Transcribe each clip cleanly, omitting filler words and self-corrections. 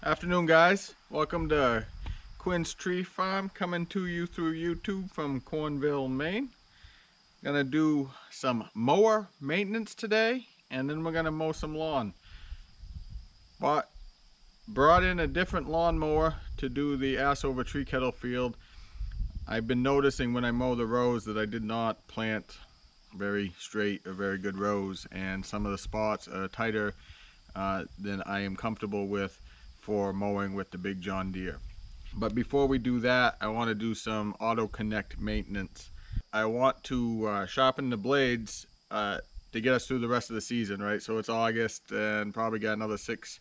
Afternoon, guys. Welcome to Quinn's Tree Farm, coming to you through YouTube from Cornville, Maine. Gonna do some mower maintenance today, and then we're gonna mow some lawn. Brought in a different lawnmower to do the Ass Over TREEkettle field. I've been noticing when I mow the rows that I did not plant very straight or very good rows, and some of the spots are tighter than I am comfortable with for mowing with the big John Deere. But before we do that, I want to do some auto connect maintenance. I want to sharpen the blades to get us through the rest of the season, right? So it's August and probably got another 6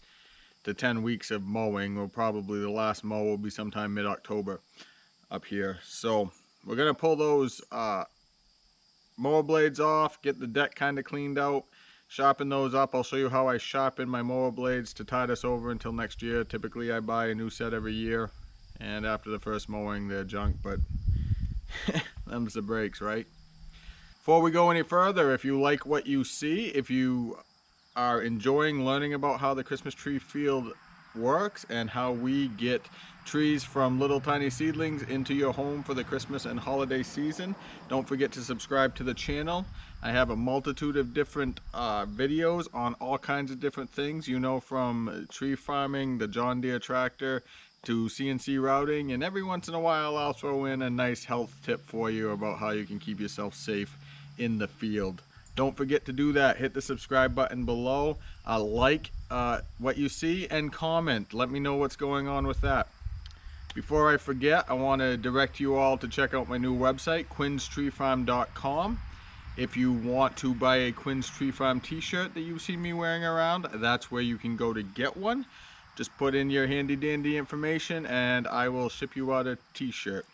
to 10 weeks of mowing. Or probably the last mow will be sometime mid-October up here. So we're gonna pull those mower blades off, get the deck kind of cleaned out, sharpen those up. I'll show you how I sharpen my mower blades to tide us over until next year. Typically I buy a new set every year, and after the first mowing they're junk, but them's the breaks, right? Before we go any further, if you like what you see, if you are enjoying learning about how the Christmas tree field works and how we get trees from little tiny seedlings into your home for the Christmas and holiday season, don't forget to subscribe to the channel. I have a multitude of different videos on all kinds of different things, you know, from tree farming, the John Deere tractor, to CNC routing, and every once in a while I'll throw in a nice health tip for you about how you can keep yourself safe in the field. Don't forget to do that. Hit the subscribe button below, like what you see, and comment. Let me know what's going on with that. Before I forget, I want to direct you all to check out my new website, quinnstreefarm.com. If you want to buy a Quinn's Tree Farm t-shirt that you see me wearing around, that's where you can go to get one. Just put in your handy dandy information and I will ship you out a t-shirt.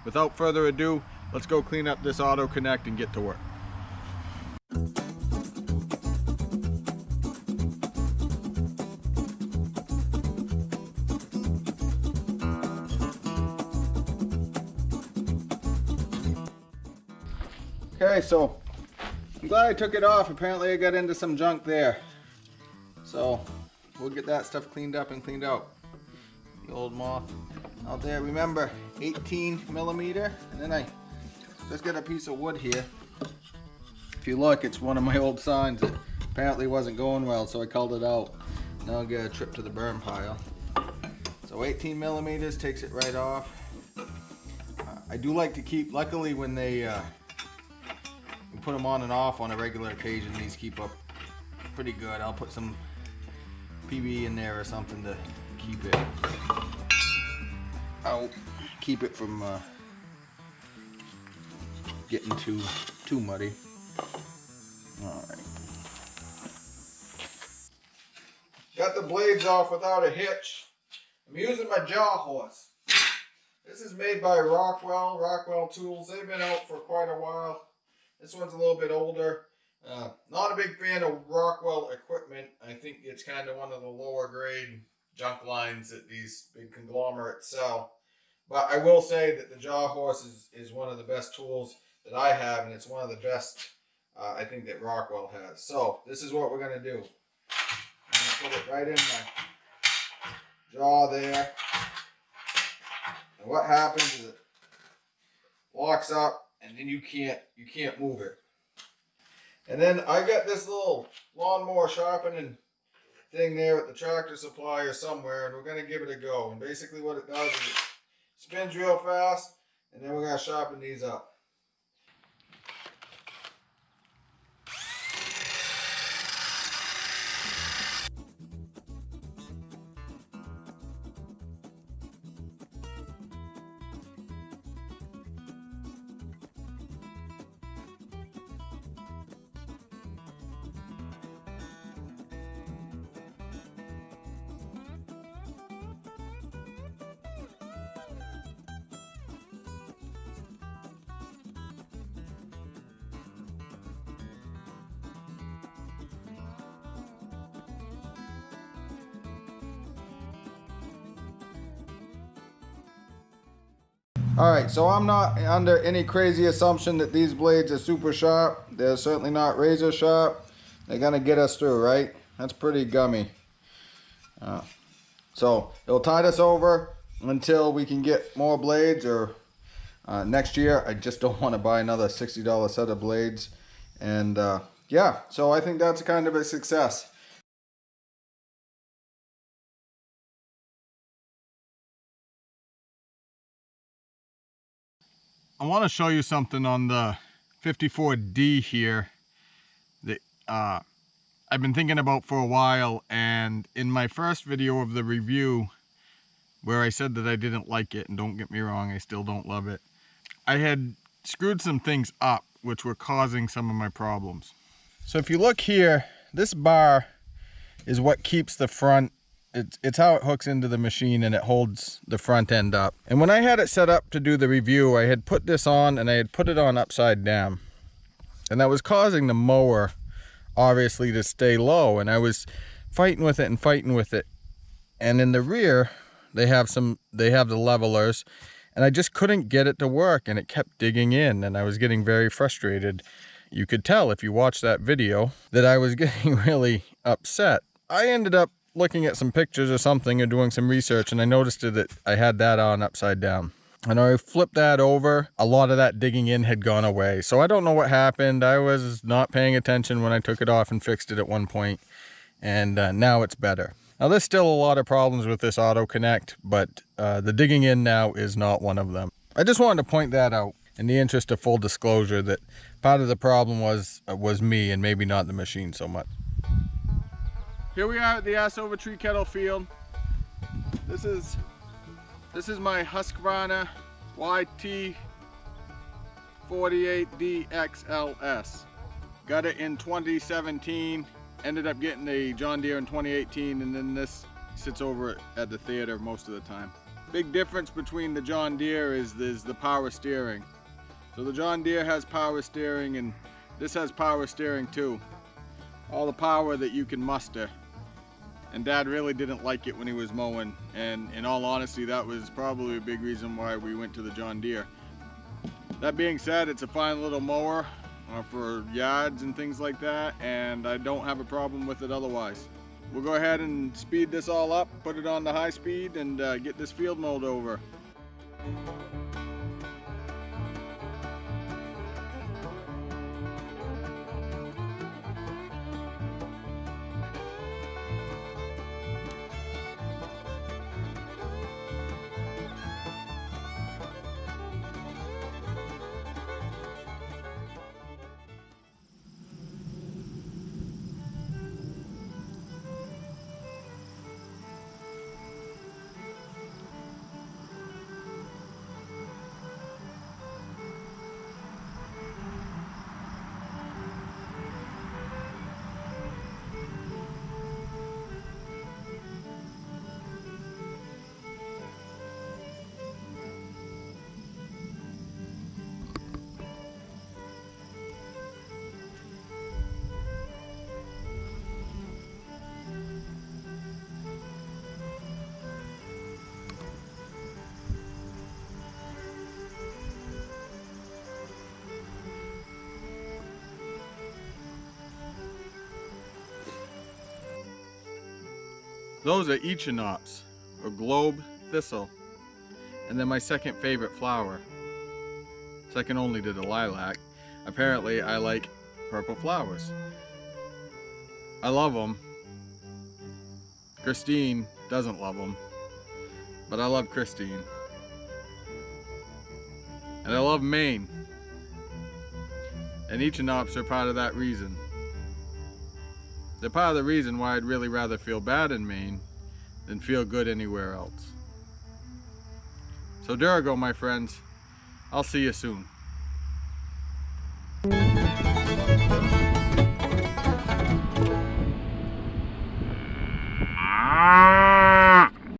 Without further ado, let's go clean up this auto connect and get to work. Okay, so I'm glad I took it off. Apparently I got into some junk there. So we'll get that stuff cleaned up and cleaned out. The old moth out there. Remember, 18 millimeter. And then I just got a piece of wood here. If you look, it's one of my old signs that apparently wasn't going well, so I culled it out. Now I'll get a trip to the burn pile. So 18 millimeters takes it right off. I do like to keep, luckily when they put them on and off on a regular occasion, these keep up pretty good. I'll put some PB in there or something to keep it out, keep it from getting too muddy. All right, got the blades off without a hitch. I'm using my jaw horse. This is made by Rockwell tools. They've been out for quite a while. This one's a little bit older. Not a big fan of Rockwell equipment. I think it's kind of one of the lower grade junk lines that these big conglomerates sell. But I will say that the jaw horse is one of the best tools that I have, and it's one of the best I think that Rockwell has. So this is what we're going to do. I'm going to put it right in my jaw there. And what happens is it locks up, and then you can't move it. And then I got this little lawnmower sharpening thing there at the tractor supply or somewhere, and we're going to give it a go. And basically what it does is it spins real fast, and then we're going to sharpen these up. All right, so I'm not under any crazy assumption that these blades are super sharp. They're certainly not razor sharp. They're gonna get us through, right? That's pretty gummy. So it'll tide us over until we can get more blades, or next year. I just don't want to buy another $60 set of blades. And yeah, so I think that's kind of a success. I want to show you something on the 54D here that I've been thinking about for a while, and in my first video of the review where I said that I didn't like it, and don't get me wrong, I still don't love it, I had screwed some things up which were causing some of my problems. So if you look here, this bar is what keeps the front, it's how it hooks into the machine and it holds the front end up. And when I had it set up to do the review, I had put this on and I had put it on upside down. And that was causing the mower obviously to stay low, and I was fighting with it. And in the rear, they have the levelers, and I just couldn't get it to work, and it kept digging in, and I was getting very frustrated. You could tell if you watch that video that I was getting really upset. I ended up looking at some pictures or something or doing some research, and I noticed that I had that on upside down. And I flipped that over, a lot of that digging in had gone away. So I don't know what happened. I was not paying attention when I took it off and fixed it at one point, and now it's better. Now there's still a lot of problems with this auto connect, but the digging in now is not one of them. I just wanted to point that out in the interest of full disclosure, that part of the problem was me and maybe not the machine so much. Here we are at the Ass Over TREEkettle field. This is my Husqvarna YT48DXLS. Got it in 2017. Ended up getting a John Deere in 2018, and then this sits over at the theater most of the time. Big difference between the John Deere is the power steering. So the John Deere has power steering, and this has power steering too. All the power that you can muster. And Dad really didn't like it when he was mowing, and in all honesty, that was probably a big reason why we went to the John Deere. That being said, it's a fine little mower for yards and things like that, and I don't have a problem with it otherwise. We'll go ahead and speed this all up, put it on the high speed, and get this field mowed over. Those are Echinops, or globe thistle, and they're my second favorite flower, second only to the lilac. Apparently I like purple flowers. I love them. Christine doesn't love them, but I love Christine. And I love Maine, and Echinops are part of that reason. They're part of the reason why I'd really rather feel bad in Maine than feel good anywhere else. So there I go, my friends. I'll see you soon.